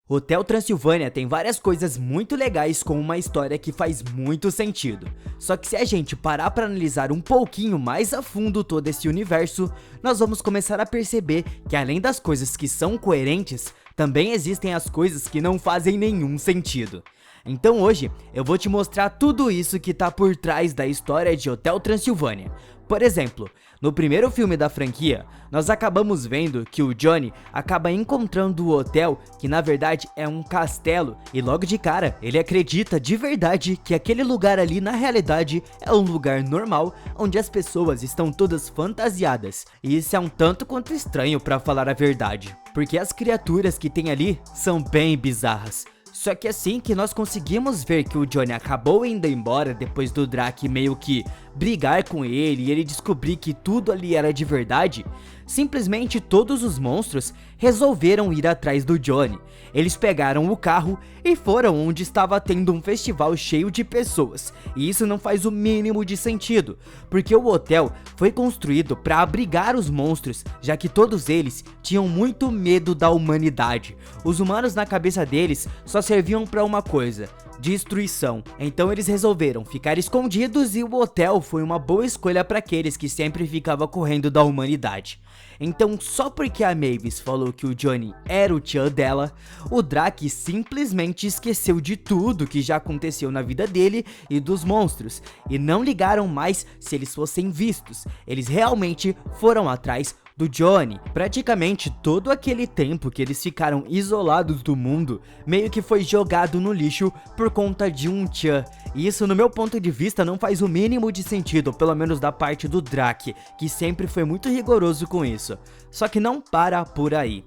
Hotel Transilvânia tem várias coisas muito legais com uma história que faz muito sentido. Só que se a gente parar para analisar um pouquinho mais a fundo todo esse universo, nós vamos começar a perceber que além das coisas que são coerentes, também existem as coisas que não fazem nenhum sentido. Então hoje eu vou te mostrar tudo isso que tá por trás da história de Hotel Transilvânia. Por exemplo, no primeiro filme da franquia, nós acabamos vendo que o Johnny acaba encontrando o hotel, que na verdade é um castelo, e logo de cara ele acredita de verdade que aquele lugar ali na realidade é um lugar normal, onde as pessoas estão todas fantasiadas, e isso é um tanto quanto estranho pra falar a verdade, porque as criaturas que tem ali são bem bizarras. Só que assim que nós conseguimos ver que o Johnny acabou indo embora depois do Drake meio que brigar com ele e ele descobrir que tudo ali era de verdade, simplesmente todos os monstros resolveram ir atrás do Johnny. Eles pegaram o carro e foram onde estava tendo um festival cheio de pessoas, e isso não faz o mínimo de sentido, porque o hotel foi construído para abrigar os monstros, já que todos eles tinham muito medo da humanidade. Os humanos na cabeça deles só serviam para uma coisa: destruição. Então eles resolveram ficar escondidos e o hotel foi uma boa escolha para aqueles que sempre ficavam correndo da humanidade. Então só porque a Mavis falou que o Johnny era o tchan dela, o Drake simplesmente esqueceu de tudo que já aconteceu na vida dele e dos monstros, e não ligaram mais se eles fossem vistos. Eles realmente foram atrás do Johnny. Praticamente todo aquele tempo que eles ficaram isolados do mundo meio que foi jogado no lixo por conta de um tchan. E isso, no meu ponto de vista, não faz o mínimo de sentido, pelo menos da parte do Drake, que sempre foi muito rigoroso com isso. Só que não para por aí.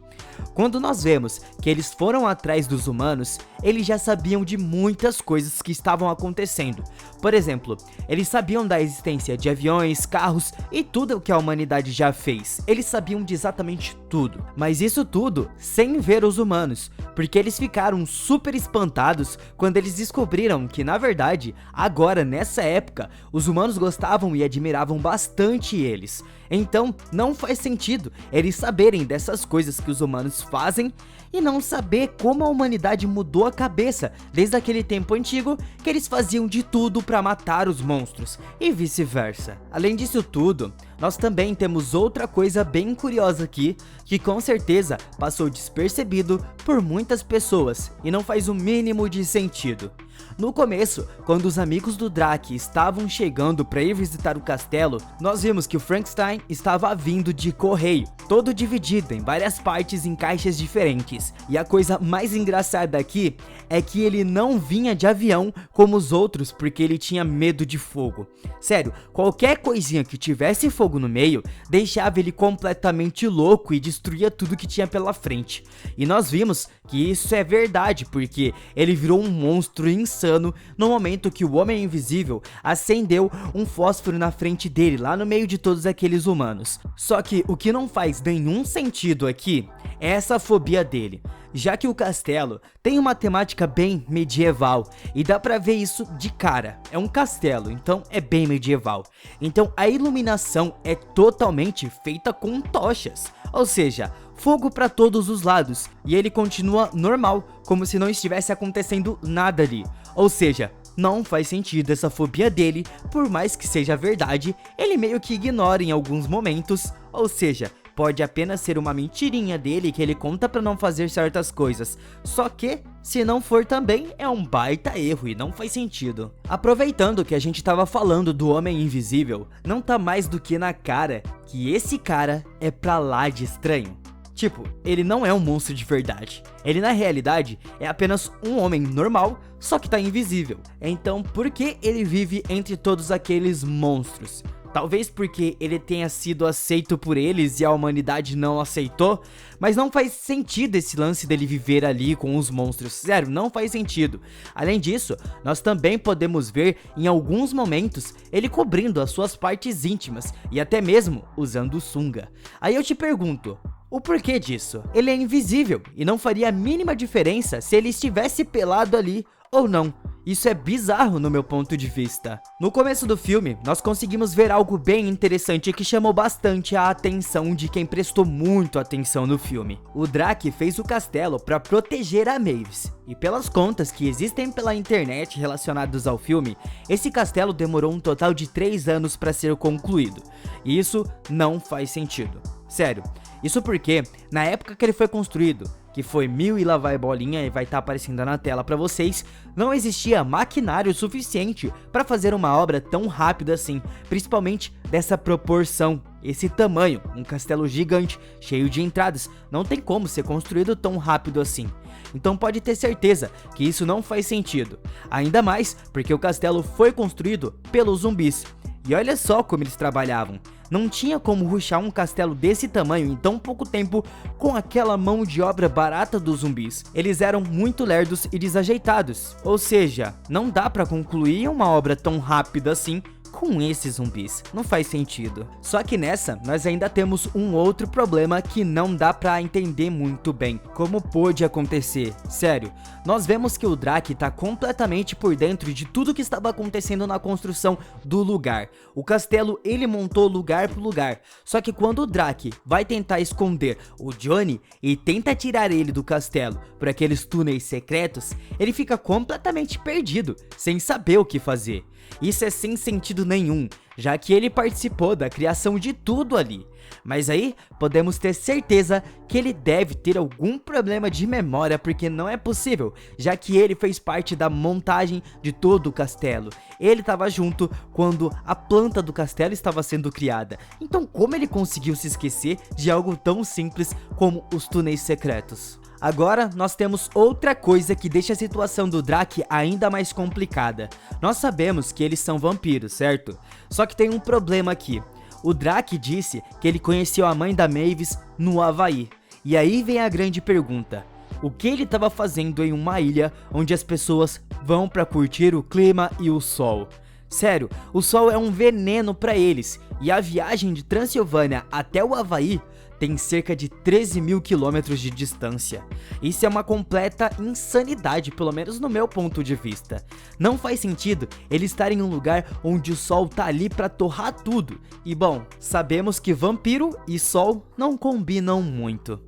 Quando nós vemos que eles foram atrás dos humanos, eles já sabiam de muitas coisas que estavam acontecendo. Por exemplo, eles sabiam da existência de aviões, carros e tudo o que a humanidade já fez. Eles sabiam de exatamente tudo, mas isso tudo sem ver os humanos, porque eles ficaram super espantados quando eles descobriram que, na verdade, agora nessa época, os humanos gostavam e admiravam bastante eles. Então não faz sentido eles saberem dessas coisas que os humanos fazem e não saber como a humanidade mudou a cabeça desde aquele tempo antigo que eles faziam de tudo para matar os monstros e vice-versa. Além disso tudo, nós também temos outra coisa bem curiosa aqui, que com certeza passou despercebido por muitas pessoas e não faz o mínimo de sentido. No começo, quando os amigos do Drake estavam chegando para ir visitar o castelo, nós vimos que o Frankenstein estava vindo de correio, todo dividido em várias partes em caixas diferentes. E a coisa mais engraçada aqui é que ele não vinha de avião como os outros porque ele tinha medo de fogo. Sério, qualquer coisinha que tivesse fogo no meio deixava ele completamente louco e destruía tudo que tinha pela frente. E nós vimos que isso é verdade, porque ele virou um monstro insano no momento que o Homem Invisível acendeu um fósforo na frente dele, lá no meio de todos aqueles humanos. Só que o que não faz nenhum sentido aqui é essa fobia dele, já que o castelo tem uma temática bem medieval e dá pra ver isso de cara. É um castelo, então é bem medieval. Então a iluminação é totalmente feita com tochas, ou seja, fogo pra todos os lados, e ele continua normal, como se não estivesse acontecendo nada ali. Ou seja, não faz sentido essa fobia dele, por mais que seja verdade, ele meio que ignora em alguns momentos, ou seja, pode apenas ser uma mentirinha dele que ele conta pra não fazer certas coisas. Só que, se não for também, é um baita erro e não faz sentido. Aproveitando que a gente tava falando do Homem Invisível, não tá mais do que na cara que esse cara é pra lá de estranho. Tipo, ele não é um monstro de verdade. Ele na realidade é apenas um homem normal, só que tá invisível. Então por que ele vive entre todos aqueles monstros? Talvez porque ele tenha sido aceito por eles e a humanidade não aceitou, mas não faz sentido esse lance dele viver ali com os monstros. Sério, não faz sentido. Além disso, nós também podemos ver em alguns momentos ele cobrindo as suas partes íntimas e até mesmo usando sunga. Aí eu te pergunto, o porquê disso? Ele é invisível e não faria a mínima diferença se ele estivesse pelado ali ou não. Isso é bizarro no meu ponto de vista. No começo do filme, nós conseguimos ver algo bem interessante que chamou bastante a atenção de quem prestou muito atenção no filme. O Drake fez o castelo para proteger a Mavis, e pelas contas que existem pela internet relacionadas ao filme, esse castelo demorou um total de 3 anos para ser concluído. E isso não faz sentido. Sério, isso porque, na época que ele foi construído, que foi 1000 e lá vai bolinha e vai estar aparecendo na tela para vocês, não existia maquinário suficiente para fazer uma obra tão rápida assim, principalmente dessa proporção, esse tamanho, um castelo gigante, cheio de entradas, não tem como ser construído tão rápido assim. Então pode ter certeza que isso não faz sentido, ainda mais porque o castelo foi construído pelos zumbis. E olha só como eles trabalhavam. Não tinha como rushar um castelo desse tamanho em tão pouco tempo com aquela mão de obra barata dos zumbis. Eles eram muito lerdos e desajeitados. Ou seja, não dá pra concluir uma obra tão rápida assim com esses zumbis. Não faz sentido. Só que nessa, nós ainda temos um outro problema que não dá pra entender muito bem. Como pôde acontecer? Sério, nós vemos que o Drake tá completamente por dentro de tudo que estava acontecendo na construção do lugar. O castelo, ele montou lugar por lugar. Só que quando o Drake vai tentar esconder o Johnny e tenta tirar ele do castelo por aqueles túneis secretos, ele fica completamente perdido, sem saber o que fazer. Isso é sem sentido nenhum, já que ele participou da criação de tudo ali. Mas aí, podemos ter certeza que ele deve ter algum problema de memória, porque não é possível, já que ele fez parte da montagem de todo o castelo. Ele estava junto quando a planta do castelo estava sendo criada. Então como ele conseguiu se esquecer de algo tão simples como os túneis secretos? Agora, nós temos outra coisa que deixa a situação do Drake ainda mais complicada. Nós sabemos que eles são vampiros, certo? Só que tem um problema aqui. O Drake disse que ele conheceu a mãe da Mavis no Havaí. E aí vem a grande pergunta. O que ele estava fazendo em uma ilha onde as pessoas vão para curtir o clima e o sol? Sério, o sol é um veneno para eles. E a viagem de Transilvânia até o Havaí tem cerca de 13 mil quilômetros de distância. Isso é uma completa insanidade, pelo menos no meu ponto de vista. Não faz sentido ele estar em um lugar onde o sol tá ali pra torrar tudo. E bom, sabemos que vampiro e sol não combinam muito.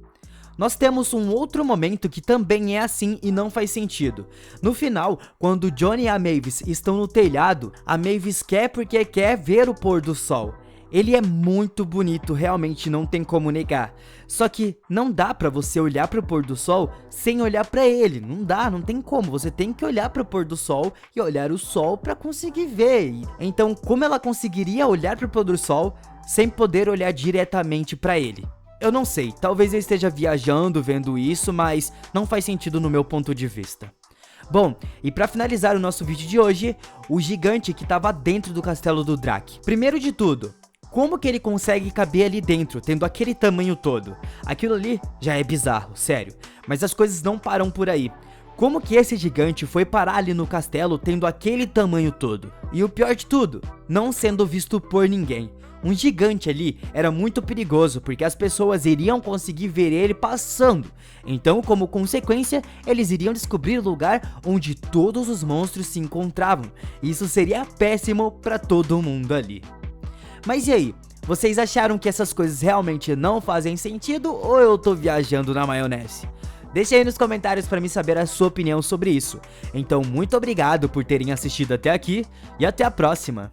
Nós temos um outro momento que também é assim e não faz sentido. No final, quando Johnny e a Mavis estão no telhado, a Mavis quer porque quer ver o pôr do sol. Ele é muito bonito, realmente não tem como negar. Só que não dá pra você olhar pro pôr do sol sem olhar pra ele. Não dá, não tem como. Você tem que olhar pro pôr do sol e olhar o sol pra conseguir ver. Então, como ela conseguiria olhar pro pôr do sol sem poder olhar diretamente pra ele? Eu não sei, talvez eu esteja viajando vendo isso, mas não faz sentido no meu ponto de vista. Bom, e pra finalizar o nosso vídeo de hoje, o gigante que tava dentro do castelo do Drake. Primeiro de tudo, como que ele consegue caber ali dentro, tendo aquele tamanho todo? Aquilo ali já é bizarro, sério. Mas as coisas não param por aí. Como que esse gigante foi parar ali no castelo tendo aquele tamanho todo? E o pior de tudo, não sendo visto por ninguém. Um gigante ali era muito perigoso, porque as pessoas iriam conseguir ver ele passando. Então, como consequência, eles iriam descobrir o lugar onde todos os monstros se encontravam. Isso seria péssimo para todo mundo ali. Mas e aí, vocês acharam que essas coisas realmente não fazem sentido ou eu tô viajando na maionese? Deixe aí nos comentários para me saber a sua opinião sobre isso. Então muito obrigado por terem assistido até aqui e até a próxima!